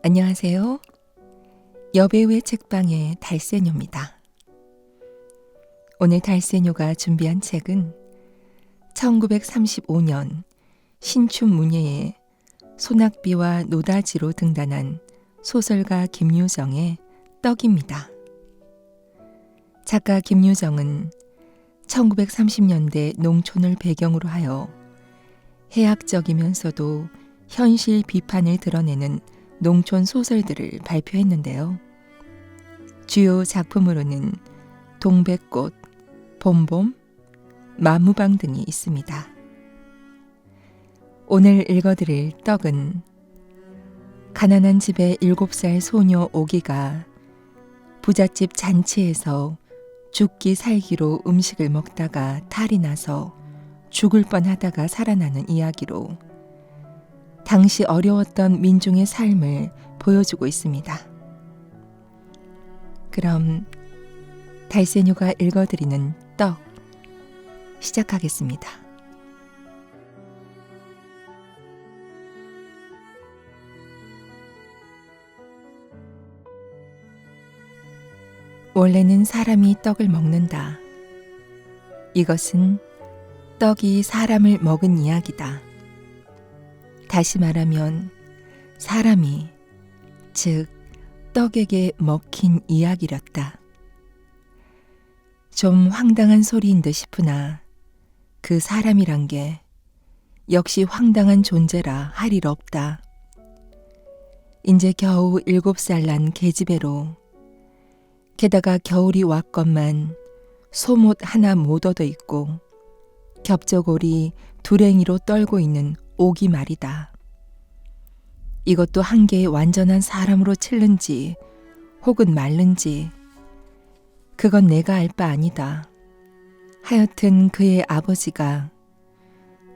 안녕하세요. 여배우의 책방의 달세뇨입니다. 오늘 달세뇨가 준비한 책은 1935년 신춘문예에 소낙비와 노다지로 등단한 소설가 김유정의 떡입니다. 작가 김유정은 1930년대 농촌을 배경으로 하여 해학적이면서도 현실 비판을 드러내는 농촌 소설들을 발표했는데요. 주요 작품으로는 동백꽃, 봄봄, 마무방 등이 있습니다. 오늘 읽어드릴 떡은 가난한 집의 7살 소녀 오기가 부잣집 잔치에서 죽기 살기로 음식을 먹다가 탈이 나서 죽을 뻔하다가 살아나는 이야기로 당시 어려웠던 민중의 삶을 보여주고 있습니다. 그럼 달세뇨가 읽어드리는 떡 시작하겠습니다. 원래는 사람이 떡을 먹는다. 이것은 떡이 사람을 먹은 이야기다. 다시 말하면 사람이, 즉 떡에게 먹힌 이야기였다. 좀 황당한 소리인 듯 싶으나 그 사람이란 게 역시 황당한 존재라 할 일 없다. 이제 겨우 7살 난 계집애로 게다가 겨울이 왔건만 소못 하나 못 얻어 있고 겹저고리 두랭이로 떨고 있는 오기 말이다. 이것도 한계의 완전한 사람으로 칠는지 혹은 말는지 그건 내가 알 바 아니다. 하여튼 그의 아버지가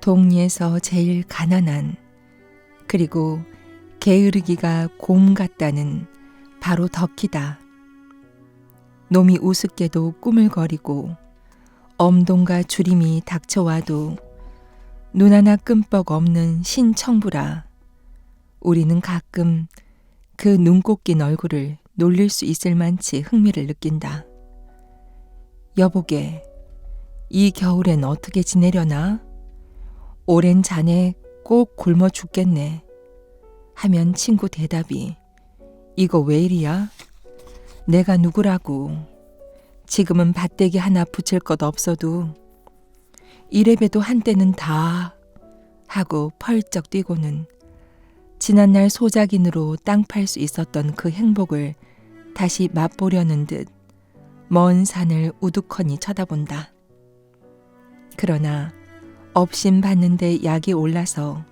동리에서 제일 가난한 그리고 게으르기가 곰 같다는 바로 덕희다. 놈이 우습게도 꾸물거리고 엄동과 주림이 닥쳐와도 눈 하나 끔뻑 없는 신청부라 우리는 가끔 그 눈꽃 낀 얼굴을 놀릴 수 있을 만치 흥미를 느낀다. 여보게, 이 겨울엔 어떻게 지내려나? 오랜 자네 꼭 굶어 죽겠네. 하면 친구 대답이 이거 왜 이리야? 내가 누구라고. 지금은 밭대기 하나 붙일 것 없어도 이래봬도 한때는 다 하고 펄쩍 뛰고는 지난날 소작인으로 땅 팔 수 있었던 그 행복을 다시 맛보려는 듯 먼 산을 우두커니 쳐다본다. 그러나 업신 받는데 약이 올라서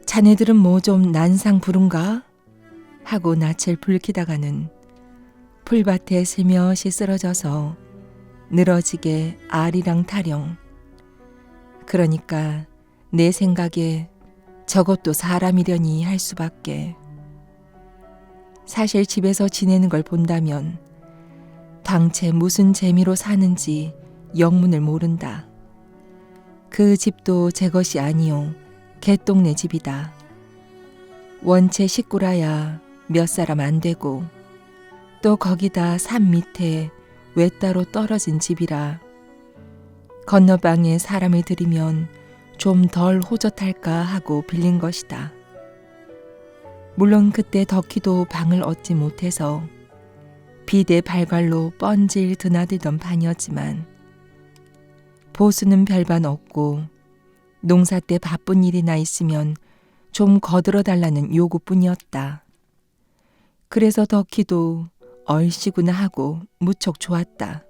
자네들은 뭐 좀 난상 부른가? 하고 낯을 붉히다가는 풀밭에 슬며시 쓰러져서 늘어지게 아리랑 타령. 그러니까 내 생각에 저것도 사람이려니 할 수밖에. 사실 집에서 지내는 걸 본다면 당최 무슨 재미로 사는지 영문을 모른다. 그 집도 제 것이 아니요 개똥네 집이다. 원체 식구라야 몇 사람 안 되고 또 거기다 산 밑에 외따로 떨어진 집이라 건너방에 사람을 들이면 좀 덜 호젓할까 하고 빌린 것이다. 물론 그때 덕희도 방을 얻지 못해서 비대 발갈로 뻔질 드나들던 판이었지만 보수는 별반 없고 농사 때 바쁜 일이나 있으면 좀 거들어 달라는 요구뿐이었다. 그래서 덕희도 얼씨구나 하고 무척 좋았다.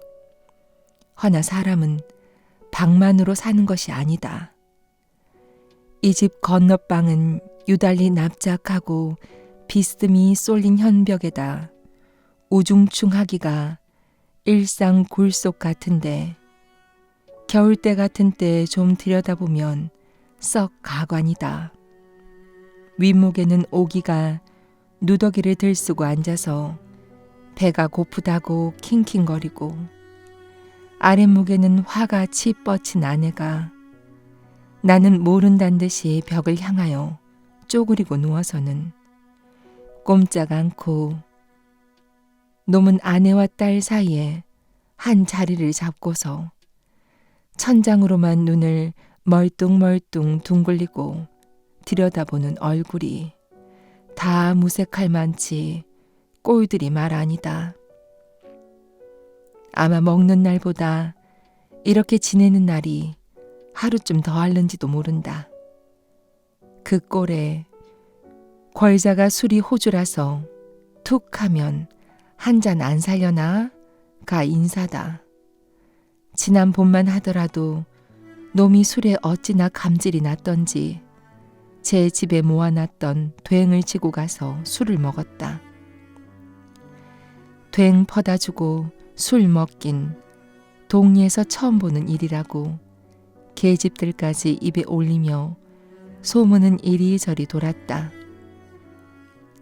허나 사람은 방만으로 사는 것이 아니다. 이 집 건너방은 유달리 납작하고 비스듬히 쏠린 현벽에다 우중충하기가 일상 굴속 같은데 겨울때 같은 때 좀 들여다보면 썩 가관이다. 윗목에는 오기가 누더기를 들쓰고 앉아서 배가 고프다고 킹킹거리고 아랫목에는 화가 치 뻗친 아내가 나는 모른단 듯이 벽을 향하여 쪼그리고 누워서는 꼼짝 않고 놈은 아내와 딸 사이에 한 자리를 잡고서 천장으로만 눈을 멀뚱멀뚱 둥글리고 들여다보는 얼굴이 다 무색할 만치 꼴들이 말 아니다. 아마 먹는 날보다 이렇게 지내는 날이 하루쯤 더 앓는지도 모른다. 그 꼴에 권자가 술이 호주라서 툭 하면 한 잔 안 살려나? 가 인사다. 지난 봄만 하더라도 놈이 술에 어찌나 감질이 났던지 제 집에 모아놨던 뙭을 지고 가서 술을 먹었다. 뙭 퍼다 주고 술 먹긴 동리에서 처음 보는 일이라고 계집들까지 입에 올리며 소문은 이리저리 돌았다.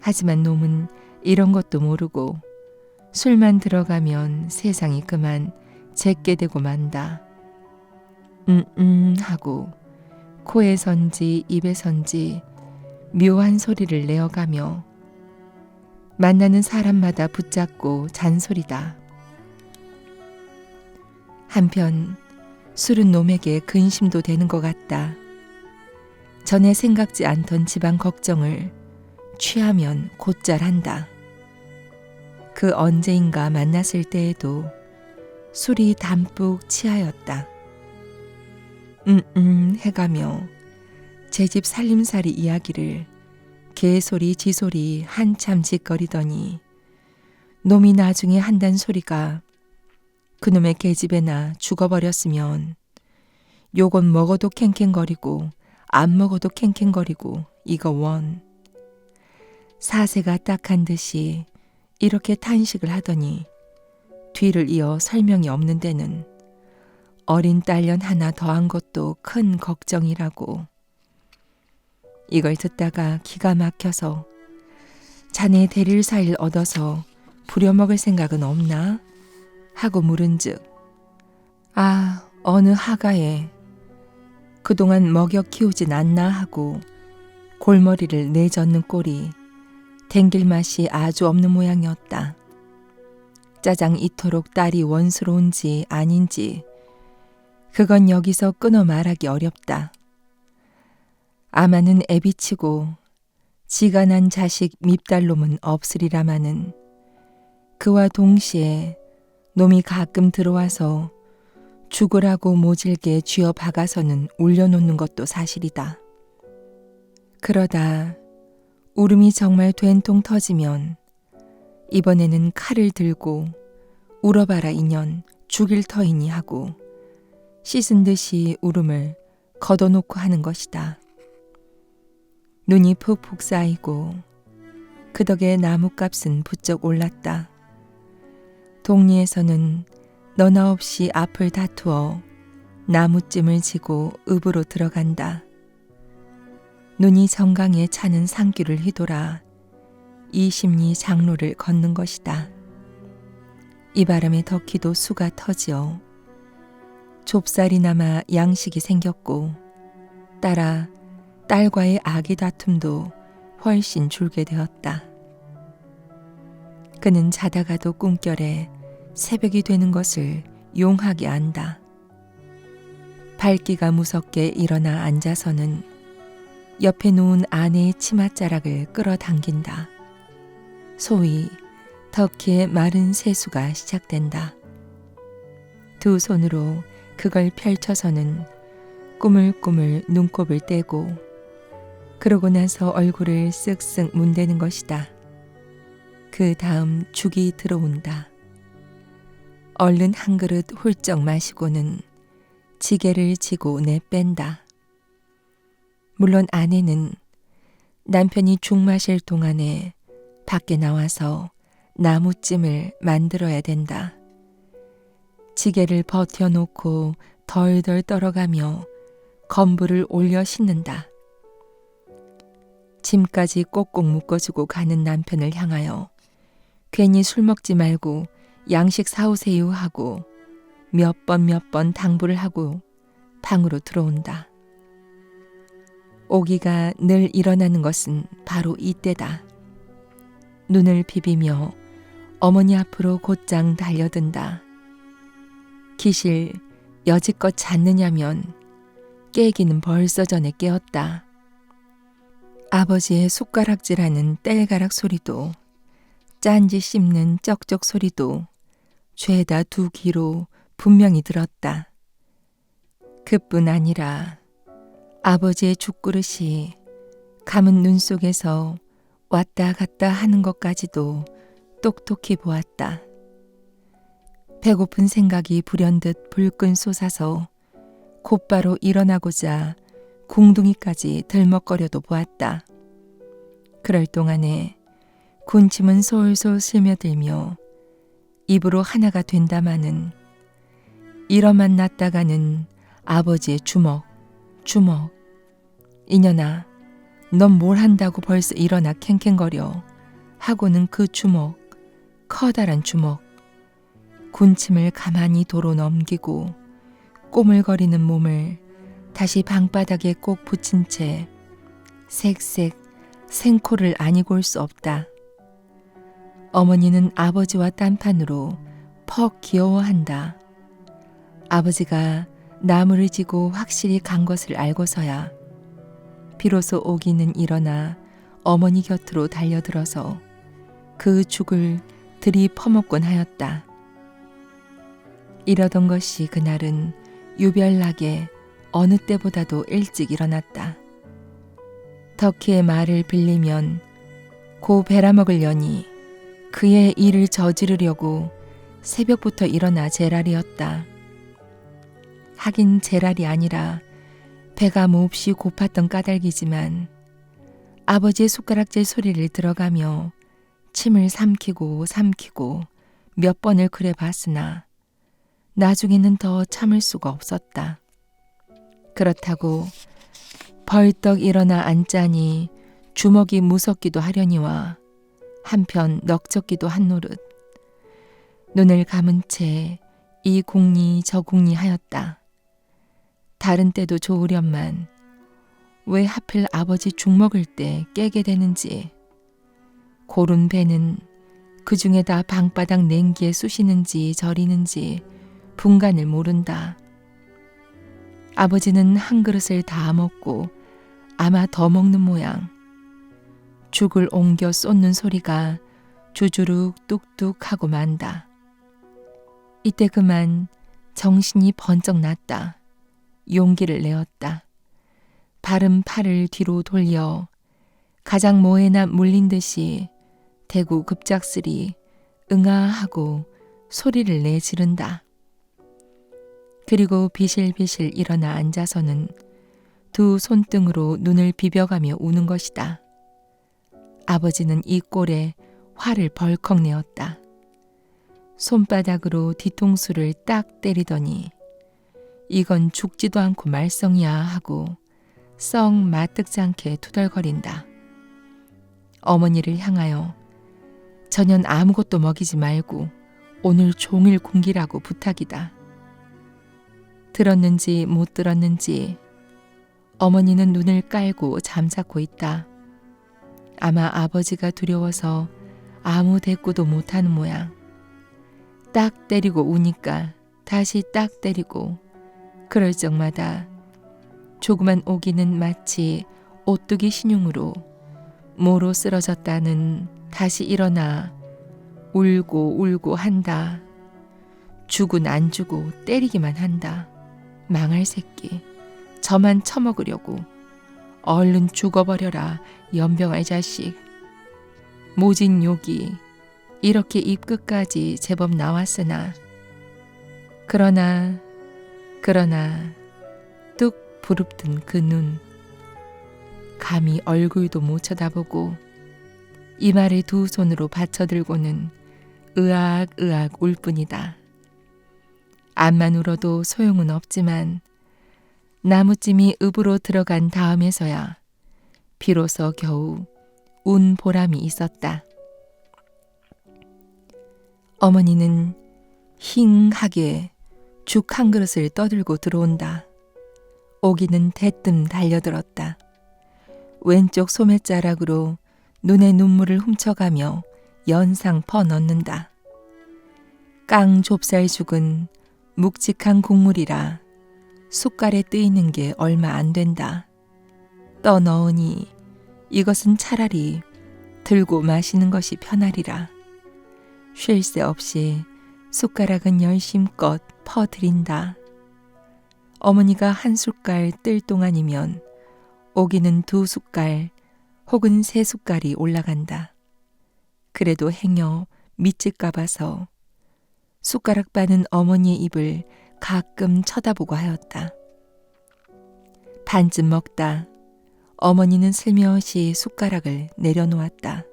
하지만 놈은 이런 것도 모르고 술만 들어가면 세상이 그만 제게 되고 만다. 하고 코에선지 입에선지 묘한 소리를 내어가며 만나는 사람마다 붙잡고 잔소리다. 한편 술은 놈에게 근심도 되는 것 같다. 전에 생각지 않던 집안 걱정을 취하면 곧잘 한다. 그 언제인가 만났을 때에도 술이 담뿍 취하였다. 해가며 제 집 살림살이 이야기를 개소리 지소리 한참 짓거리더니 놈이 나중에 한단 소리가 그놈의 계집애나 죽어버렸으면 요건 먹어도 캥캥거리고 안 먹어도 캥캥거리고 이거 원. 사세가 딱한 듯이 이렇게 탄식을 하더니 뒤를 이어 설명이 없는 데는 어린 딸년 하나 더한 것도 큰 걱정이라고. 이걸 듣다가 기가 막혀서 자네 대릴 사일 얻어서 부려먹을 생각은 없나? 하고 물은즉 어느 하가에 그동안 먹여 키우진 않나 하고 골머리를 내젓는 꼴이 댕길 맛이 아주 없는 모양이었다. 짜장 이토록 딸이 원수로운지 아닌지 그건 여기서 끊어 말하기 어렵다. 아마는 애비치고 지가 난 자식 밉달놈은 없으리라마는 그와 동시에 놈이 가끔 들어와서 죽으라고 모질게 쥐어 박아서는 올려놓는 것도 사실이다. 그러다 울음이 정말 된통 터지면 이번에는 칼을 들고 울어봐라 인연 죽일 터이니 하고 씻은 듯이 울음을 걷어놓고 하는 것이다. 눈이 푹푹 쌓이고 그 덕에 나뭇값은 부쩍 올랐다. 동리에서는 너나 없이 앞을 다투어 나무찜을 지고 읍으로 들어간다. 눈이 정강에 차는 산길을 휘돌아 이심리 장로를 걷는 것이다. 이 바람에 덕희도 수가 터지어 좁쌀이나마 양식이 생겼고 따라 딸과의 아기 다툼도 훨씬 줄게 되었다. 그는 자다가도 꿈결에 새벽이 되는 것을 용하게 안다. 밝기가 무섭게 일어나 앉아서는 옆에 누운 아내의 치맛자락을 끌어당긴다. 소위 덕희의 마른 세수가 시작된다. 두 손으로 그걸 펼쳐서는 꾸물꾸물 눈곱을 떼고 그러고 나서 얼굴을 쓱쓱 문대는 것이다. 그 다음 죽이 들어온다. 얼른 한 그릇 훌쩍 마시고는 지게를 지고 내뺀다. 물론 아내는 남편이 죽 마실 동안에 밖에 나와서 나무찜을 만들어야 된다. 지게를 버텨놓고 덜덜 떨어가며 건부를 올려 싣는다. 짐까지 꼭꼭 묶어주고 가는 남편을 향하여 괜히 술 먹지 말고 양식 사오세요 하고 몇 번 당부를 하고 방으로 들어온다. 오기가 늘 일어나는 것은 바로 이때다. 눈을 비비며 어머니 앞으로 곧장 달려든다. 기실 여지껏 잤느냐면 깨기는 벌써 전에 깨었다. 아버지의 숟가락질하는 뗄가락 소리도 짠지 씹는 쩍쩍 소리도 죄다 두 귀로 분명히 들었다. 그뿐 아니라 아버지의 죽그릇이 감은 눈 속에서 왔다 갔다 하는 것까지도 똑똑히 보았다. 배고픈 생각이 불현듯 불끈 솟아서 곧바로 일어나고자 궁둥이까지 들먹거려도 보았다. 그럴 동안에 군침은 솔솔 스며들며 입으로 하나가 된다마는 일어만 났다가는 아버지의 주먹. 이년아, 넌 뭘 한다고 벌써 일어나 캥캥거려 하고는 그 주먹, 커다란 주먹. 군침을 가만히 도로 넘기고 꼬물거리는 몸을 다시 방바닥에 꼭 붙인 채 색색 생코를 아니골 수 없다. 어머니는 아버지와 딴판으로 퍽 귀여워한다. 아버지가 나무를 지고 확실히 간 것을 알고서야 비로소 오기는 일어나 어머니 곁으로 달려들어서 그 죽을 들이 퍼먹곤 하였다. 이러던 것이 그날은 유별나게 어느 때보다도 일찍 일어났다. 덕희의 말을 빌리면 고 베라먹으려니 그의 일을 저지르려고 새벽부터 일어나 제랄이었다. 하긴 제랄이 아니라 배가 몹시 고팠던 까닭이지만 아버지의 숟가락질 소리를 들어가며 침을 삼키고 몇 번을 그래 봤으나 나중에는 더 참을 수가 없었다. 그렇다고 벌떡 일어나 앉자니 주먹이 무섭기도 하려니와 한편 넉적기도 한 노릇. 눈을 감은 채 이 궁리 저 궁리 하였다. 다른 때도 좋으련만 왜 하필 아버지 죽 먹을 때 깨게 되는지, 고른 배는 그 중에다 방바닥 냉기에 쑤시는지 저리는지 분간을 모른다. 아버지는 한 그릇을 다 먹고 아마 더 먹는 모양. 죽을 옮겨 쏟는 소리가 주주룩 뚝뚝 하고 만다. 이때 그만 정신이 번쩍 났다. 용기를 내었다. 바른 팔을 뒤로 돌려 가장 뭐에나 물린 듯이 대구 급작스리 응아하고 소리를 내지른다. 그리고 비실비실 일어나 앉아서는 두 손등으로 눈을 비벼가며 우는 것이다. 아버지는 이 꼴에 화를 벌컥 내었다. 손바닥으로 뒤통수를 딱 때리더니 이건 죽지도 않고 말썽이야 하고 썩 마뜩지 않게 투덜거린다. 어머니를 향하여 전혀 아무것도 먹이지 말고 오늘 종일 굶기라고 부탁이다. 들었는지 못 들었는지 어머니는 눈을 깔고 잠자코 있다. 아마 아버지가 두려워서 아무 대꾸도 못하는 모양. 딱 때리고 우니까 다시 딱 때리고 그럴 적마다 조그만 오기는 마치 오뚜기 신용으로 모로 쓰러졌다는 다시 일어나 울고 한다. 죽은 안 주고 때리기만 한다. 망할 새끼. 저만 처먹으려고. 얼른 죽어버려라 연병할 자식. 모진 욕이 이렇게 입 끝까지 제법 나왔으나 그러나 뚝 부릅뜬 그 눈. 감히 얼굴도 못 쳐다보고 이마를 두 손으로 받쳐들고는 으악 울 뿐이다. 암만 울어도 소용은 없지만 나무찜이 읍으로 들어간 다음에서야 비로소 겨우 운 보람이 있었다. 어머니는 힝하게 죽 한 그릇을 떠들고 들어온다. 오기는 대뜸 달려들었다. 왼쪽 소매자락으로 눈에 눈물을 훔쳐가며 연상 퍼 넣는다. 깡 좁쌀죽은 묵직한 국물이라 숟갈에 뜨이는 게 얼마 안 된다. 떠 넣으니 이것은 차라리 들고 마시는 것이 편하리라. 쉴 새 없이 숟가락은 열심껏 퍼들인다. 어머니가 한 숟갈 뜰 동안이면 오기는 2숟갈 혹은 3숟갈이 올라간다. 그래도 행여 미칠까 봐서 숟가락 바는 어머니의 입을 가끔 쳐다보고 하였다. 반쯤 먹다 어머니는 슬며시 숟가락을 내려놓았다.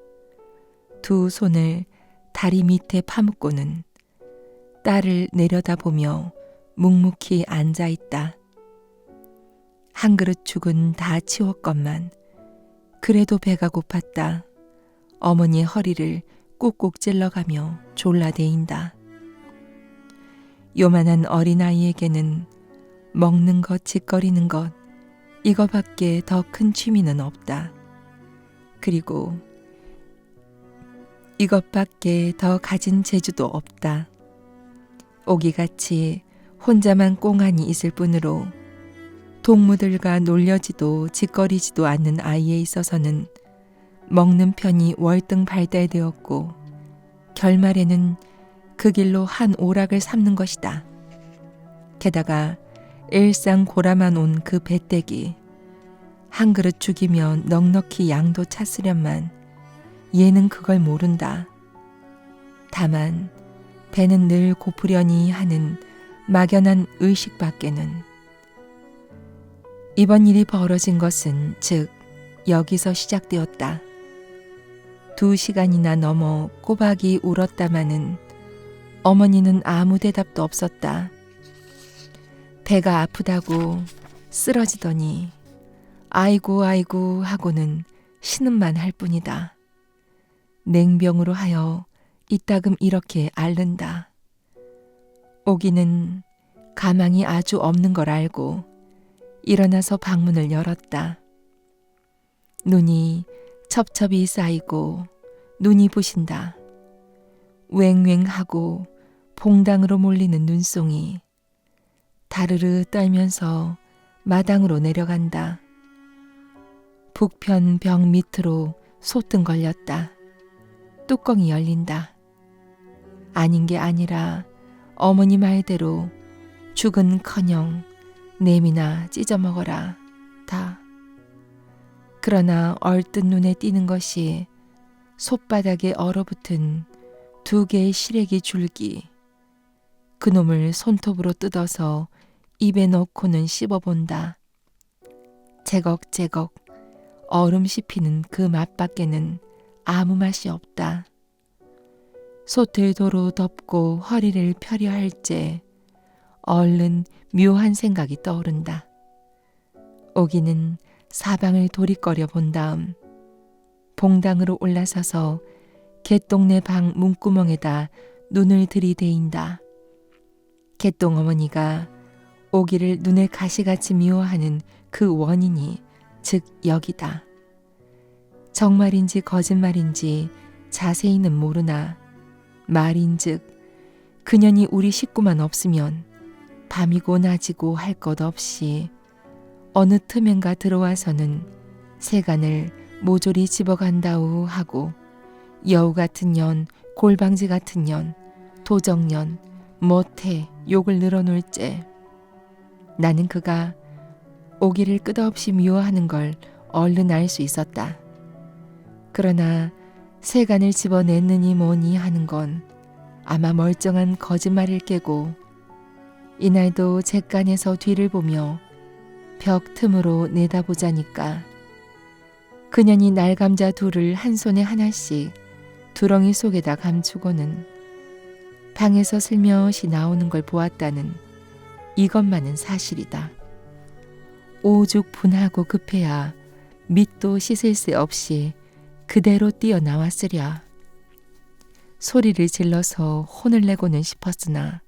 2 손을 다리 밑에 파묻고는 딸을 내려다보며 묵묵히 앉아있다. 한 그릇 죽은 다 치웠건만 그래도 배가 고팠다. 어머니의 허리를 꾹꾹 찔러가며 졸라대인다. 요만한 어린아이에게는 먹는 것, 짓거리는 것 이거밖에 더 큰 취미는 없다. 그리고 이것밖에 더 가진 재주도 없다. 오기같이 혼자만 꽁하니 있을 뿐으로 동무들과 놀려지도 짓거리지도 않는 아이에 있어서는 먹는 편이 월등 발달되었고 결말에는 그 길로 한 오락을 삼는 것이다. 게다가 일상 고라만 온 그 배때기 한 그릇 죽이면 넉넉히 양도 찼으련만 얘는 그걸 모른다. 다만 배는 늘 고프려니 하는 막연한 의식밖에는. 이번 일이 벌어진 것은 즉 여기서 시작되었다. 2시간이나 넘어 꼬박이 울었다마는 어머니는 아무 대답도 없었다. 배가 아프다고 쓰러지더니 아이고 아이고 하고는 신음만 할 뿐이다. 냉병으로 하여 이따금 이렇게 앓는다. 오기는 가망이 아주 없는 걸 알고 일어나서 방문을 열었다. 눈이 첩첩이 쌓이고 눈이 부신다. 왱왱하고 봉당으로 몰리는 눈송이 다르르 떨면서 마당으로 내려간다. 북편 벽 밑으로 소등 걸렸다. 뚜껑이 열린다. 아닌 게 아니라 어머니 말대로 죽은커녕 냄이나 찢어 먹어라 다. 그러나 얼뜻 눈에 띄는 것이 솥바닥에 얼어붙은 2개의 시래기 줄기. 그놈을 손톱으로 뜯어서 입에 넣고는 씹어본다. 제걱제걱 얼음 씹히는 그 맛밖에는 아무 맛이 없다. 솥을 도로 덮고 허리를 펴려 할제 얼른 묘한 생각이 떠오른다. 오기는 사방을 도리거려 본 다음 봉당으로 올라서서 개똥네 방 문구멍에다 눈을 들이대인다. 개똥 어머니가 오기를 눈에 가시같이 미워하는 그 원인이 즉 여기다. 정말인지 거짓말인지 자세히는 모르나 말인즉 그년이 우리 식구만 없으면 밤이고 낮이고 할 것 없이 어느 틈엔가 들어와서는 세간을 모조리 집어간다우 하고 여우 같은 년, 골방지 같은 년, 도적년, 못해 욕을 늘어놓을째. 나는 그가 오기를 끝없이 미워하는 걸 얼른 알 수 있었다. 그러나 세간을 집어냈느니 뭐니 하는 건 아마 멀쩡한 거짓말일 게고 이날도 잿간에서 뒤를 보며 벽 틈으로 내다보자니까 그년이 날감자 둘을 한 손에 하나씩 두렁이 속에다 감추고는 방에서 슬며시 나오는 걸 보았다는 이것만은 사실이다. 오죽 분하고 급해야 밑도 씻을 새 없이 그대로 뛰어나왔으랴. 소리를 질러서 혼을 내고는 싶었으나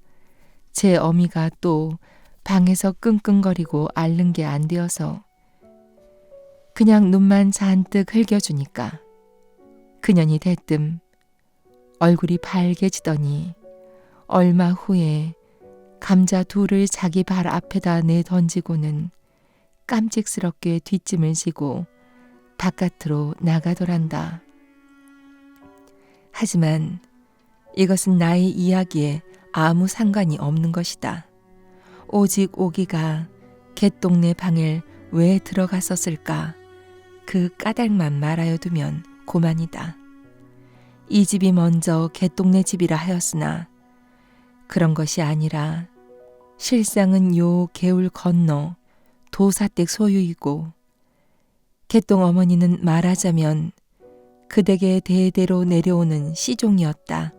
제 어미가 또 방에서 끙끙거리고 앓는 게 안 되어서 그냥 눈만 잔뜩 흘겨주니까 그년이 대뜸 얼굴이 밝게지더니 얼마 후에 감자 둘을 자기 발 앞에다 내던지고는 깜찍스럽게 뒷짐을 지고 바깥으로 나가더란다. 하지만 이것은 나의 이야기에 아무 상관이 없는 것이다. 오직 오기가 갯동네 방에 왜 들어갔었을까? 그 까닭만 말하여 두면 고만이다. 이 집이 먼저 갯동네 집이라 하였으나 그런 것이 아니라 실상은 요 개울 건너 도사댁 소유이고 갯동 어머니는 말하자면 그댁의 대대로 내려오는 시종이었다.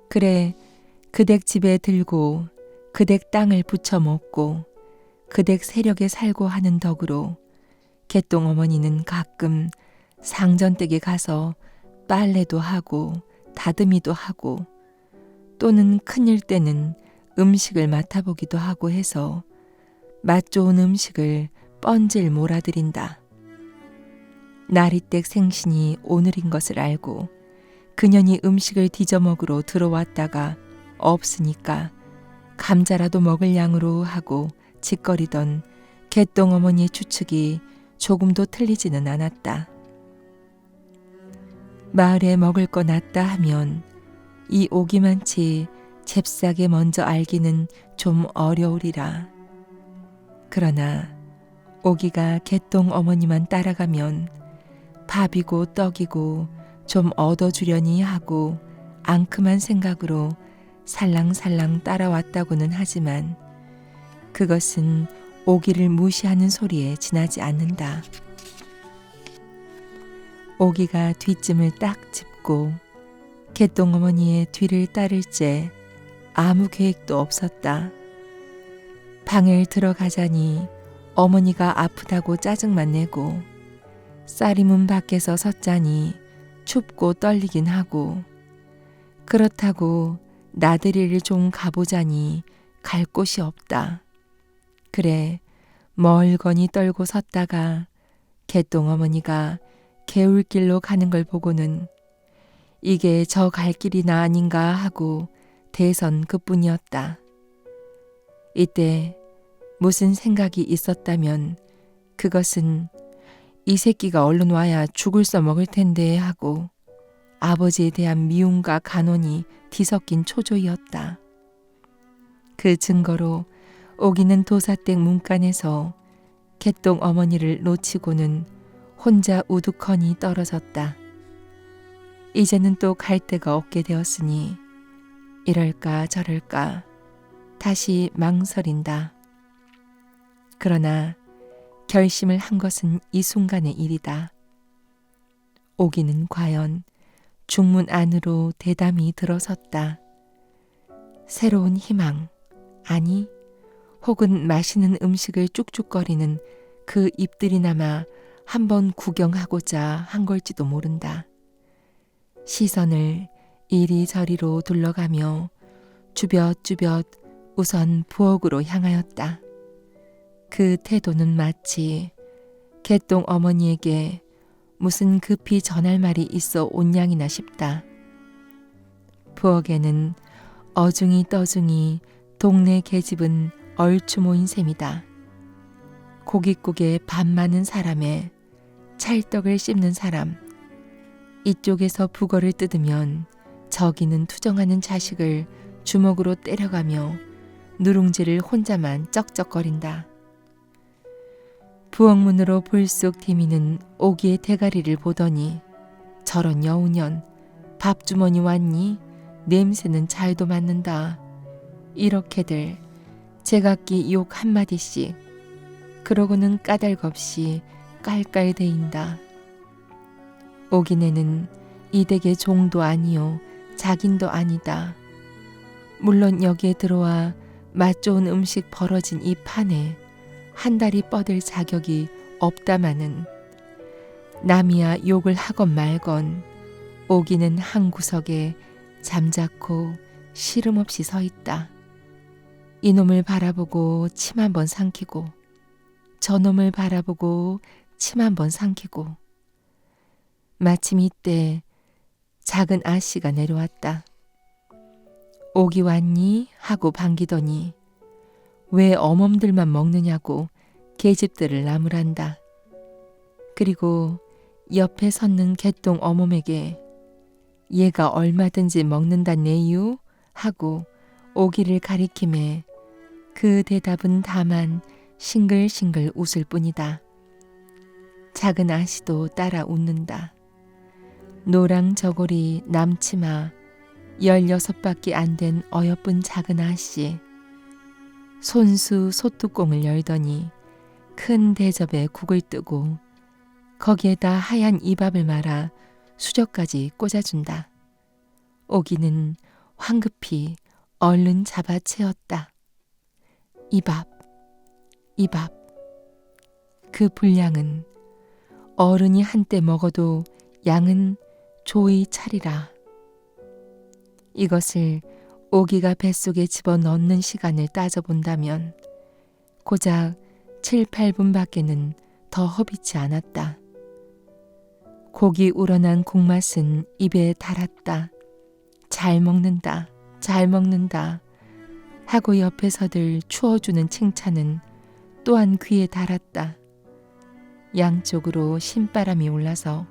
그래 그댁 집에 들고 그댁 땅을 부쳐 먹고 그댁 세력에 살고 하는 덕으로 갯동 어머니는 가끔 상전댁에 가서 빨래도 하고 다듬이도 하고 또는 큰일 때는 음식을 맡아보기도 하고 해서 맛 좋은 음식을 뻔질 몰아들인다. 나리댁 생신이 오늘인 것을 알고 그년이 음식을 뒤져먹으러 들어왔다가 없으니까 감자라도 먹을 양으로 하고 짓거리던 갯동 어머니의 추측이 조금도 틀리지는 않았다. 마을에 먹을 거 낫다 하면 이 오기만치 잽싸게 먼저 알기는 좀 어려우리라. 그러나 오기가 갯동 어머니만 따라가면 밥이고 떡이고 좀 얻어주려니 하고 앙큼한 생각으로 살랑살랑 따라왔다고는 하지만 그것은 오기를 무시하는 소리에 지나지 않는다. 오기가 뒷짐을 딱 짚고 갯동 어머니의 뒤를 따를째 아무 계획도 없었다. 방을 들어가자니 어머니가 아프다고 짜증만 내고 쌀이문 밖에서 섰자니 춥고 떨리긴 하고 그렇다고 나들이를 좀 가보자니 갈 곳이 없다. 그래 멀거니 떨고 섰다가 갯동 어머니가 개울길로 가는 걸 보고는 이게 저 갈 길이나 아닌가 하고 대선 그뿐이었다. 이때 무슨 생각이 있었다면 그것은 이 새끼가 얼른 와야 죽을 써먹을 텐데 하고 아버지에 대한 미움과 간원이 뒤섞인 초조이었다. 그 증거로 오기는 도사댁 문간에서 갯동 어머니를 놓치고는 혼자 우두커니 떨어졌다. 이제는 또 갈 데가 없게 되었으니 이럴까 저럴까 다시 망설인다. 그러나 결심을 한 것은 이 순간의 일이다. 오기는 과연 중문 안으로 대담히 들어섰다. 새로운 희망, 아니 혹은 맛있는 음식을 쭉쭉거리는 그 입들이나마 한번 구경하고자 한 걸지도 모른다. 시선을 이리저리로 둘러가며 주볕주볕 우선 부엌으로 향하였다. 그 태도는 마치 갯동 어머니에게 무슨 급히 전할 말이 있어 온 양이나 싶다. 부엌에는 어중이 떠중이 동네 계집은 얼추 모인 셈이다. 고깃국에 밥 많은 사람에 찰떡을 씹는 사람, 이쪽에서 북어를 뜯으면 저기는 투정하는 자식을 주먹으로 때려가며 누룽지를 혼자만 쩍쩍거린다. 부엌문으로 불쑥 디미는 오기의 대가리를 보더니 저런 여우년 밥주머니 왔니? 냄새는 잘도 맡는다. 이렇게들 제각기 욕 한마디씩 그러고는 까닭없이 깔깔대인다. 오기네는 이 댁의 종도 아니요 작인도 아니다. 물론 여기에 들어와 맛 좋은 음식 벌어진 이 판에 한 다리 뻗을 자격이 없다마는 남이야 욕을 하건 말건 오기는 한 구석에 잠자코 시름없이 서 있다. 이놈을 바라보고 침 한 번 삼키고 저놈을 바라보고 침 한 번 삼키고 마침 이때 작은 아씨가 내려왔다. 오기 왔니? 하고 반기더니 왜 어멈들만 먹느냐고 계집들을 나무란다. 그리고 옆에 섰는 개똥 어멈에게 얘가 얼마든지 먹는다네유 하고 오기를 가리킴에 그 대답은 다만 싱글싱글 웃을 뿐이다. 작은 아씨도 따라 웃는다. 노랑 저고리 남치마 16밖에 안 된 어여쁜 작은 아씨. 손수 솥뚜껑을 열더니 큰 대접에 국을 뜨고 거기에다 하얀 이밥을 말아 수저까지 꽂아준다. 오기는 황급히 얼른 잡아 채웠다. 이밥, 이밥. 그 분량은 어른이 한때 먹어도 양은 조이 차리라. 이것을 오기가 뱃속에 집어넣는 시간을 따져본다면 고작 7, 8분밖에는 더 허비치 않았다. 고기 우러난 국맛은 입에 달았다. 잘 먹는다, 잘 먹는다 하고 옆에서들 추어주는 칭찬은 또한 귀에 달았다. 양쪽으로 신바람이 올라서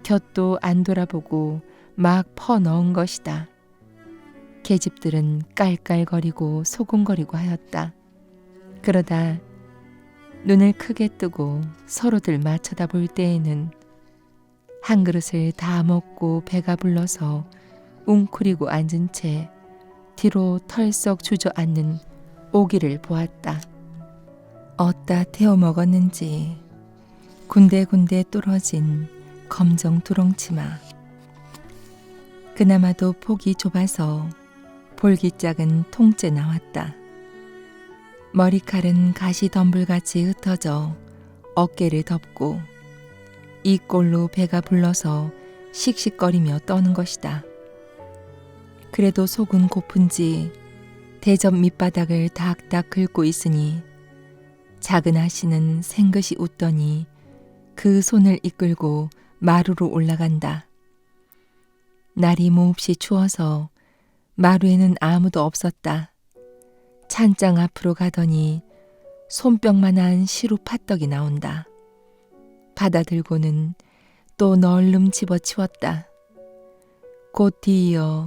곁도 안 돌아보고 막 퍼넣은 것이다. 계집들은 깔깔거리고 소곤거리고 하였다. 그러다 눈을 크게 뜨고 서로들 맞춰다 볼 때에는 한 그릇을 다 먹고 배가 불러서 웅크리고 앉은 채 뒤로 털썩 주저앉는 오기를 보았다. 어디다 태워 먹었는지 군데군데 뚫어진 검정 두렁치마. 그나마도 폭이 좁아서 볼기짝은 통째 나왔다. 머리칼은 가시 덤불같이 흩어져 어깨를 덮고 이 꼴로 배가 불러서 씩씩거리며 떠는 것이다. 그래도 속은 고픈지 대접 밑바닥을 닥닥 긁고 있으니 작은 아씨는 생긋이 웃더니 그 손을 이끌고 마루로 올라간다. 날이 몹시 추워서 마루에는 아무도 없었다. 찬장 앞으로 가더니 손뼉만한 시루 팥떡이 나온다. 받아들고는 또 널름 집어치웠다. 곧 뒤이어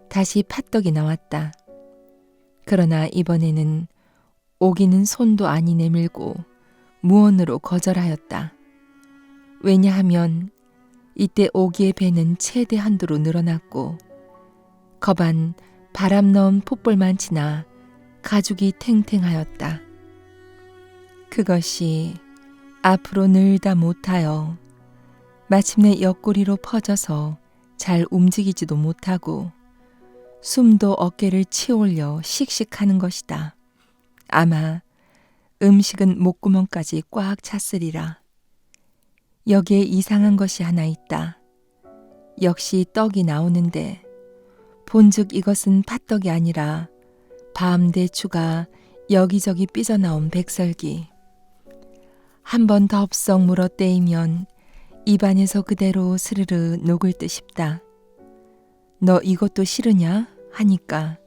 다시 팥떡이 나왔다. 그러나 이번에는 오기는 손도 아니 내밀고 무언으로 거절하였다. 왜냐하면 이때 오기의 배는 최대 한도로 늘어났고 거반 바람 넣은 풋볼만치나 가죽이 탱탱하였다. 그것이 앞으로 늘다 못하여 마침내 옆구리로 퍼져서 잘 움직이지도 못하고 숨도 어깨를 치올려 씩씩하는 것이다. 아마 음식은 목구멍까지 꽉 찼으리라. 여기에 이상한 것이 하나 있다. 역시 떡이 나오는데 본즉 이것은 팥떡이 아니라 밤대추가 여기저기 삐져나온 백설기. 한번 덥석 물어떼이면 입안에서 그대로 스르르 녹을 듯 싶다. 너 이것도 싫으냐? 하니까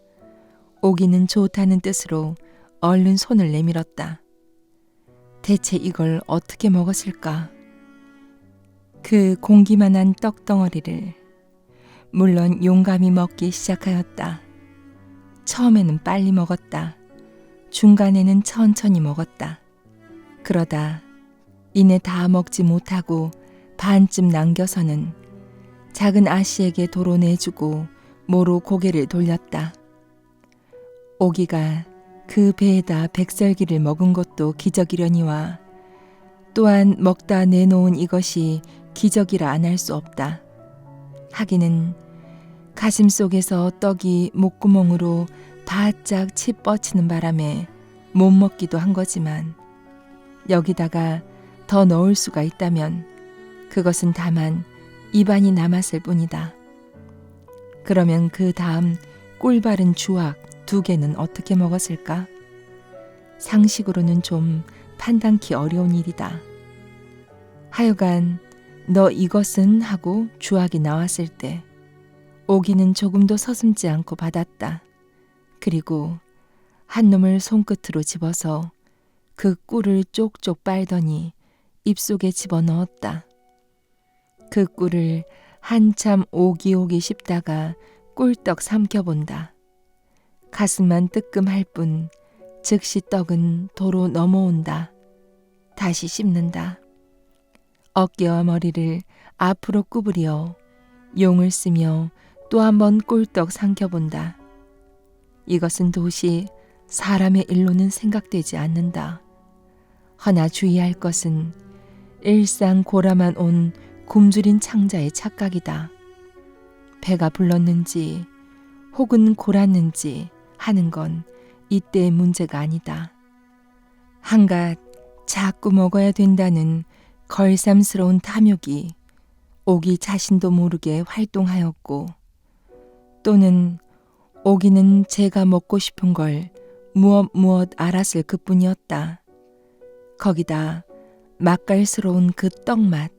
오기는 좋다는 뜻으로 얼른 손을 내밀었다. 대체 이걸 어떻게 먹었을까? 그 공기만한 떡덩어리를 물론 용감히 먹기 시작하였다. 처음에는 빨리 먹었다. 중간에는 천천히 먹었다. 그러다 이내 다 먹지 못하고 반쯤 남겨서는 작은 아씨에게 도로 내주고 모로 고개를 돌렸다. 오기가 그 배에다 백설기를 먹은 것도 기적이려니와 또한 먹다 내놓은 이것이 기적이라 안 할 수 없다. 하기는 가심 속에서 떡이 목구멍으로 바짝 치 뻗치는 바람에 못 먹기도 한 거지만 여기다가 더 넣을 수가 있다면 그것은 다만 입안이 남았을 뿐이다. 그러면 그 다음 꿀바른 주악 2개는 어떻게 먹었을까? 상식으로는 좀 판단키 어려운 일이다. 하여간 너 이것은 하고 주악이 나왔을 때 오기는 조금도 서슴지 않고 받았다. 그리고 한 놈을 손끝으로 집어서 그 꿀을 쪽쪽 빨더니 입속에 집어넣었다. 그 꿀을 한참 오기오기 씹다가 꿀떡 삼켜본다. 가슴만 뜨끔할 뿐 즉시 떡은 도로 넘어온다. 다시 씹는다. 어깨와 머리를 앞으로 구부려 용을 쓰며 또 한 번 꿀떡 삼켜본다. 이것은 도시 사람의 일로는 생각되지 않는다. 허나 주의할 것은 일상 고라만 온 굶주린 창자의 착각이다. 배가 불렀는지 혹은 골았는지 하는 건 이때의 문제가 아니다. 한갓 자꾸 먹어야 된다는 걸삼스러운 탐욕이 오기 자신도 모르게 활동하였고, 또는 오기는 제가 먹고 싶은 걸 무엇 알았을 그뿐이었다. 거기다 맛깔스러운 그 떡맛,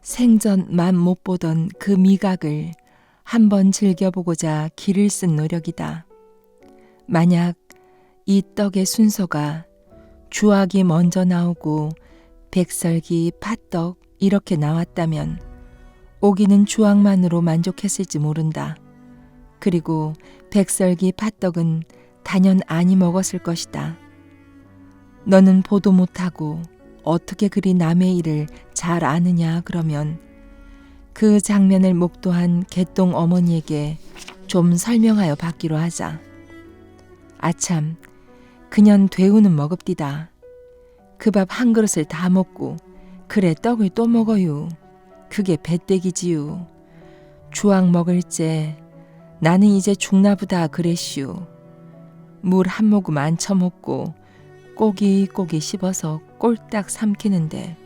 생전 맛 못 보던 그 미각을 한번 즐겨보고자 기를 쓴 노력이다. 만약 이 떡의 순서가 주악이 먼저 나오고 백설기, 팥떡 이렇게 나왔다면 오기는 주악만으로 만족했을지 모른다. 그리고 백설기, 팥떡은 단연 아니 먹었을 것이다. 너는 보도 못하고 어떻게 그리 남의 일을 잘 아느냐 그러면 그 장면을 목도한 개똥 어머니에게 좀 설명하여 받기로 하자. 아참, 그년 되우는 먹읍디다. 그 밥 한 그릇을 다 먹고 그래 떡을 또 먹어요. 그게 배떼기지요. 주악 먹을째 나는 이제 죽나보다 그랬슈. 물 한 모금 안 처먹고 꼬기꼬기 씹어서 꼴딱 삼키는데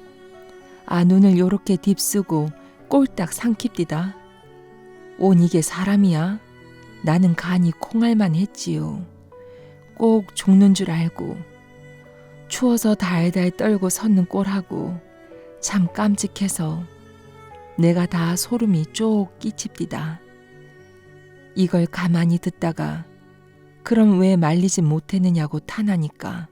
눈을 요렇게 딥쓰고 꼴딱 삼킵디다. 온 이게 사람이야? 나는 간이 콩알만 했지요. 꼭 죽는 줄 알고 추워서 달달 떨고 섰는 꼴하고 참 깜찍해서 내가 다 소름이 쪽 끼칩디다. 이걸 가만히 듣다가 그럼 왜 말리지 못했느냐고 탄하니까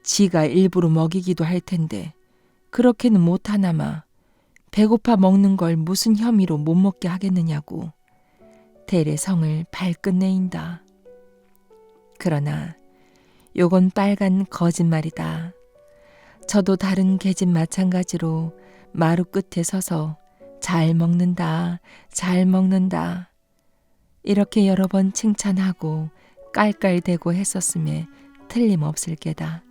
지가 일부러 먹이기도 할 텐데 그렇게는 못하나마 배고파 먹는 걸 무슨 혐의로 못 먹게 하겠느냐고 대례성을 발끝내인다. 그러나 요건 빨간 거짓말이다. 저도 다른 계집 마찬가지로 마루 끝에 서서 잘 먹는다, 잘 먹는다 이렇게 여러 번 칭찬하고 깔깔대고 했었음에 틀림없을 게다.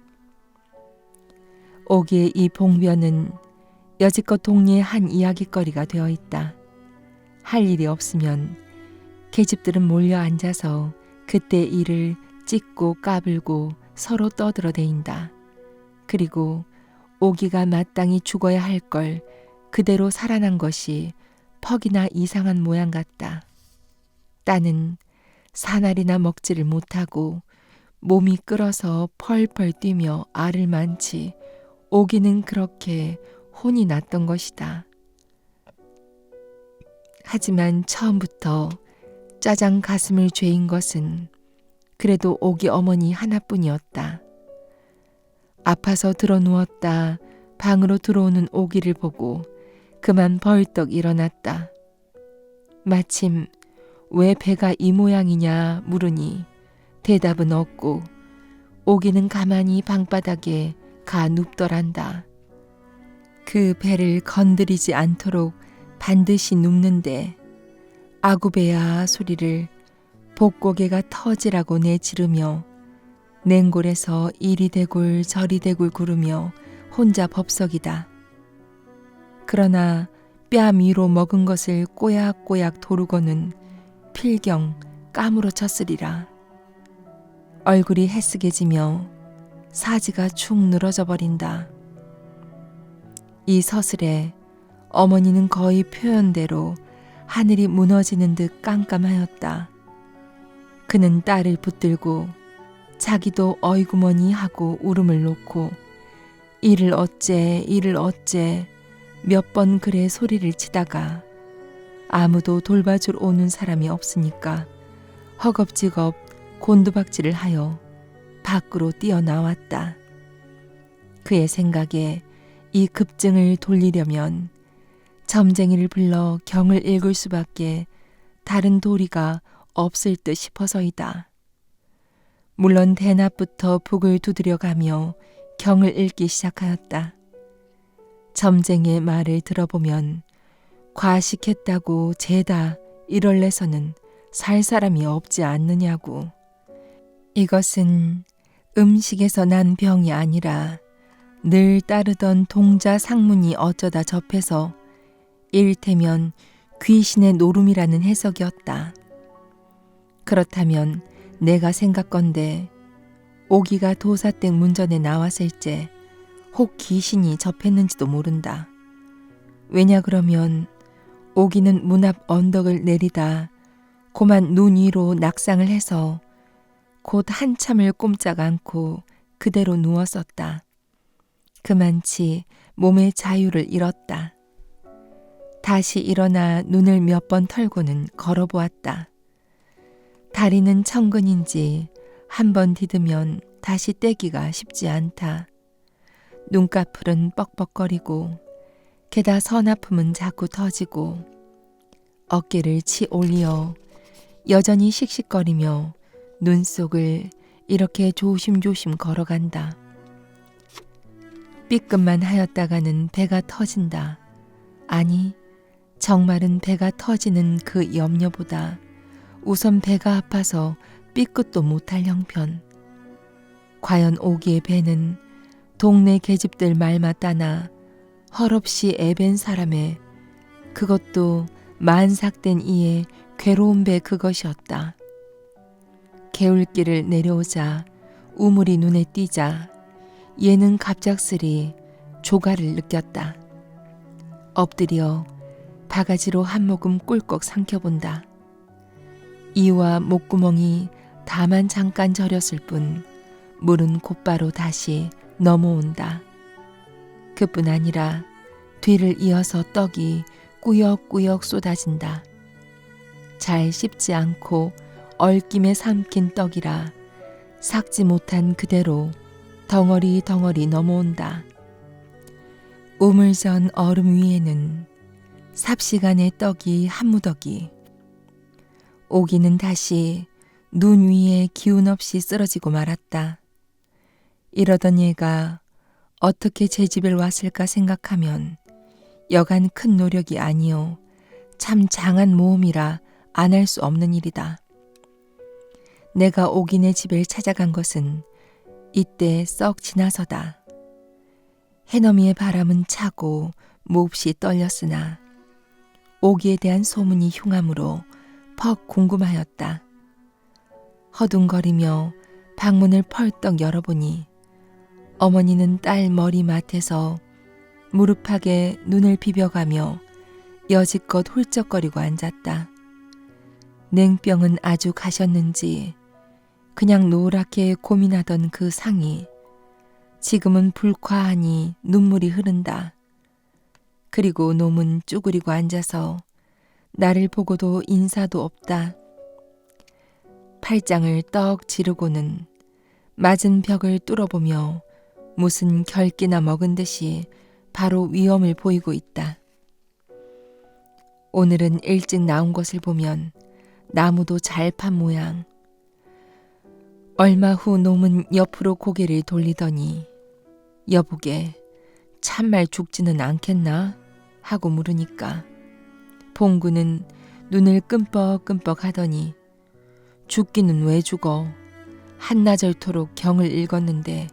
오기의 이 봉변은 여지껏 동리의 한 이야깃거리가 되어 있다. 할 일이 없으면 계집들은 몰려 앉아서 그때 일을 찢고 까불고 서로 떠들어대인다. 그리고 오기가 마땅히 죽어야 할 걸 그대로 살아난 것이 퍽이나 이상한 모양 같다. 따는 사날이나 먹지를 못하고 몸이 끓어서 펄펄 뛰며 알을 많지 오기는 그렇게 혼이 났던 것이다. 하지만 처음부터 짜장 가슴을 죄인 것은 그래도 오기 어머니 하나뿐이었다. 아파서 들어 누웠다 방으로 들어오는 오기를 보고 그만 벌떡 일어났다. 마침 왜 배가 이 모양이냐 물으니 대답은 없고 오기는 가만히 방바닥에 가 눕더란다. 그 배를 건드리지 않도록 반드시 눕는데 아구배야 소리를 복고개가 터지라고 내지르며 냉골에서 이리 대굴 저리 대굴 구르며 혼자 법석이다. 그러나 뺨 위로 먹은 것을 꼬약꼬약 도르고는 필경 까무러쳤으리라. 얼굴이 헬쓱해지며 사지가 축 늘어져 버린다. 이 서슬에 어머니는 거의 표현대로 하늘이 무너지는 듯 깜깜하였다. 그는 딸을 붙들고 자기도 어이구머니 하고 울음을 놓고 이를 어째 몇 번 그래 소리를 치다가 아무도 돌봐줄 오는 사람이 없으니까 허겁지겁 곤두박질을 하여 밖으로 뛰어나왔다. 그의 생각에 이 급증을 돌리려면 점쟁이를 불러 경을 읽을 수밖에 다른 도리가 없을 듯 싶어서이다. 물론 대낮부터 북을 두드려가며 경을 읽기 시작하였다. 점쟁이의 말을 들어보면 과식했다고 죄다 이럴래서는 살 사람이 없지 않느냐고. 이것은 음식에서 난 병이 아니라 늘 따르던 동자 상문이 어쩌다 접해서 이를테면 귀신의 노름이라는 해석이었다. 그렇다면 내가 생각건대 오기가 도사댁 문전에 나왔을째 혹 귀신이 접했는지도 모른다. 왜냐 그러면 오기는 문 앞 언덕을 내리다 고만 눈 위로 낙상을 해서 곧 한참을 꼼짝 않고 그대로 누웠었다. 그만치 몸의 자유를 잃었다. 다시 일어나 눈을 몇 번 털고는 걸어보았다. 다리는 천근인지 한 번 디디면 다시 떼기가 쉽지 않다. 눈꺼풀은 뻑뻑거리고 게다 서나품은 자꾸 터지고 어깨를 치 올려 여전히 씩씩거리며 눈 속을 이렇게 조심조심 걸어간다. 삐끔만 하였다가는 배가 터진다. 아니, 정말은 배가 터지는 그 염려보다 우선 배가 아파서 삐끗도 못할 형편. 과연 오기의 배는 동네 계집들 말마 따나 헐없이 애밴 사람의 그것도 만삭된 이의 괴로운 배 그것이었다. 개울길을 내려오자 우물이 눈에 띄자 얘는 갑작스리 조가를 느꼈다. 엎드려 바가지로 한 모금 꿀꺽 삼켜본다. 이와 목구멍이 다만 잠깐 저렸을 뿐 물은 곧바로 다시 넘어온다. 그뿐 아니라 뒤를 이어서 떡이 꾸역꾸역 쏟아진다. 잘 씹지 않고 얼김에 삼킨 떡이라 삭지 못한 그대로 덩어리 덩어리 넘어온다. 우물전 얼음 위에는 삽시간의 떡이 한 무더기. 오기는 다시 눈 위에 기운 없이 쓰러지고 말았다. 이러던 얘가 어떻게 제 집에 왔을까 생각하면 여간 큰 노력이 아니요 참 장한 모험이라 안 할 수 없는 일이다. 내가 오기네 집을 찾아간 것은 이때 썩 지나서다. 해넘이의 바람은 차고 몹시 떨렸으나 오기에 대한 소문이 흉함으로 퍽 궁금하였다. 허둥거리며 방문을 펄떡 열어보니 어머니는 딸 머리맡에서 무릎팍에 눈을 비벼가며 여지껏 훌쩍거리고 앉았다. 냉병은 아주 가셨는지 그냥 노랗게 고민하던 그 상이 지금은 불쾌하니 눈물이 흐른다. 그리고 놈은 쭈그리고 앉아서 나를 보고도 인사도 없다. 팔짱을 떡 지르고는 맞은 벽을 뚫어보며 무슨 결기나 먹은 듯이 바로 위험을 보이고 있다. 오늘은 일찍 나온 것을 보면 나무도 잘 판 모양. 얼마 후 놈은 옆으로 고개를 돌리더니 여보게 참말 죽지는 않겠나? 하고 물으니까 봉구는 눈을 끔뻑끔뻑 하더니 죽기는 왜 죽어? 한나절토록 경을 읽었는데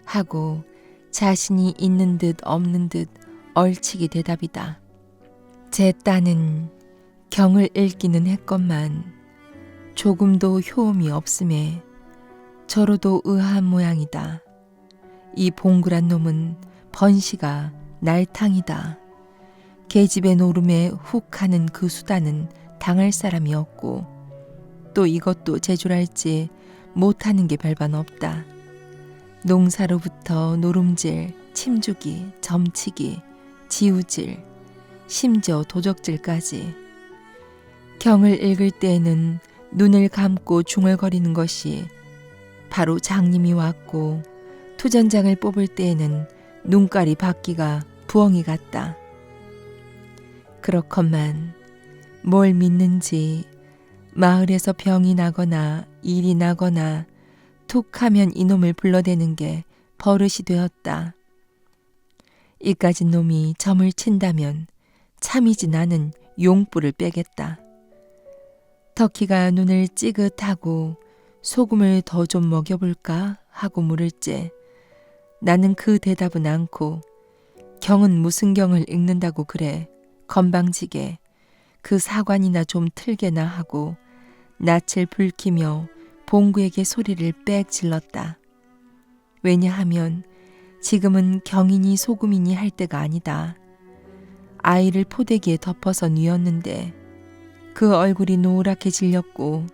하고 자신이 있는 듯 없는 듯 얼치기 대답이다. 제 딴은 경을 읽기는 했건만 조금도 효험이 없음에 저로도 의아한 모양이다. 이 봉구란 놈은 번시가 날탕이다. 계집의 노름에 훅 하는 그 수단은 당할 사람이 없고 또 이것도 제줄알지 못하는 게 별반 없다. 농사로부터 노름질, 침주기, 점치기, 지우질, 심지어 도적질까지 경을 읽을 때에는 눈을 감고 중얼거리는 것이 바로 장님이 왔고, 투전장을 뽑을 때에는 눈깔이 바퀴가 부엉이 같다. 그렇건만 뭘 믿는지 마을에서 병이 나거나 일이 나거나 툭 하면 이놈을 불러대는 게 버릇이 되었다. 이까진 놈이 점을 친다면 참이지 나는 용불을 빼겠다. 터키가 눈을 찌긋하고 소금을 더 좀 먹여볼까 하고 물을째 나는 그 대답은 않고 경은 무슨 경을 읽는다고 그래 건방지게 그 사관이나 좀 틀게나 하고 낯을 붉히며 봉구에게 소리를 빽 질렀다. 왜냐하면 지금은 경이니 소금이니 할 때가 아니다. 아이를 포대기에 덮어서 뉘었는데 그 얼굴이 노랗게 질렸고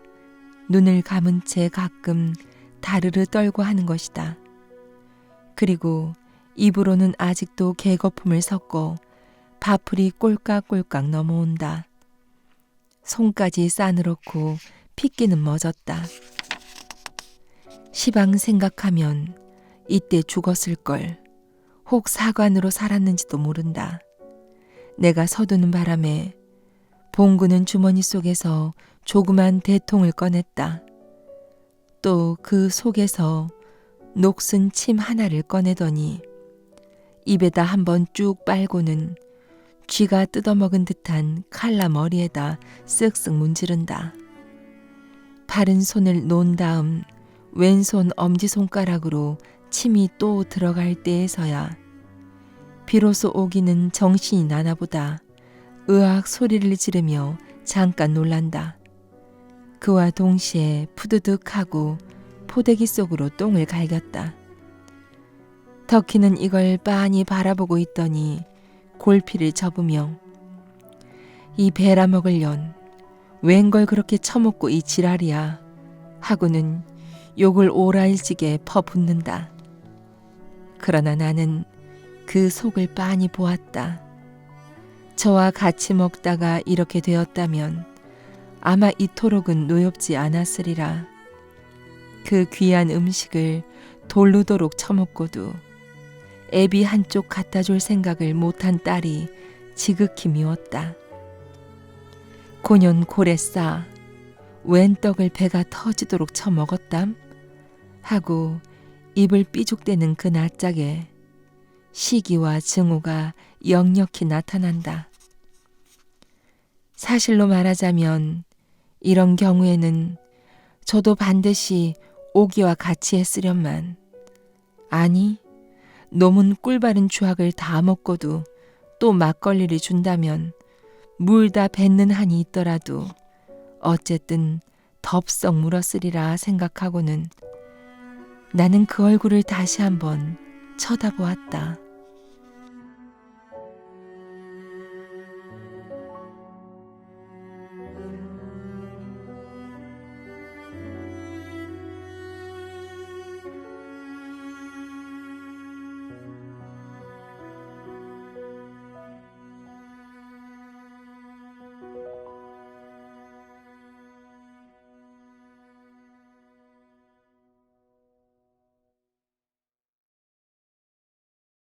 눈을 감은 채 가끔 다르르 떨고 하는 것이다. 그리고 입으로는 아직도 개거품을 섞어 밥풀이 꼴깍꼴깍 넘어온다. 손까지 싸늘었고 핏기는 멎었다. 시방 생각하면 이때 죽었을걸. 혹 사관으로 살았는지도 모른다. 내가 서두는 바람에 봉구는 주머니 속에서 조그만 대통을 꺼냈다. 또 그 속에서 녹슨 침 하나를 꺼내더니 입에다 한번 쭉 빨고는 쥐가 뜯어먹은 듯한 칼라 머리에다 쓱쓱 문지른다. 바른 손을 놓은 다음 왼손 엄지손가락으로 침이 또 들어갈 때에서야 비로소 오기는 정신이 나나보다 으악 소리를 지르며 잠깐 놀란다. 그와 동시에 푸드득하고 포대기 속으로 똥을 갈겼다. 터키는 이걸 빤히 바라보고 있더니 골피를 접으며 이 베라먹을 년 웬걸 그렇게 처먹고 이 지랄이야 하고는 욕을 오라일지게 퍼붓는다. 그러나 나는 그 속을 빤히 보았다. 저와 같이 먹다가 이렇게 되었다면 아마 이토록은 노엽지 않았으리라. 그 귀한 음식을 돌르도록 처먹고도 애비 한쪽 갖다 줄 생각을 못한 딸이 지극히 미웠다. 고년 고래 싸 웬 떡을 배가 터지도록 처먹었담? 하고 입을 삐죽대는 그 낯짝에 시기와 증오가 역력히 나타난다. 사실로 말하자면 이런 경우에는 저도 반드시 오기와 같이 했으련만 아니 놈은 꿀바른 주악을 다 먹고도 또 막걸리를 준다면 물 다 뱉는 한이 있더라도 어쨌든 덥석 물었으리라 생각하고는 나는 그 얼굴을 다시 한번 쳐다보았다.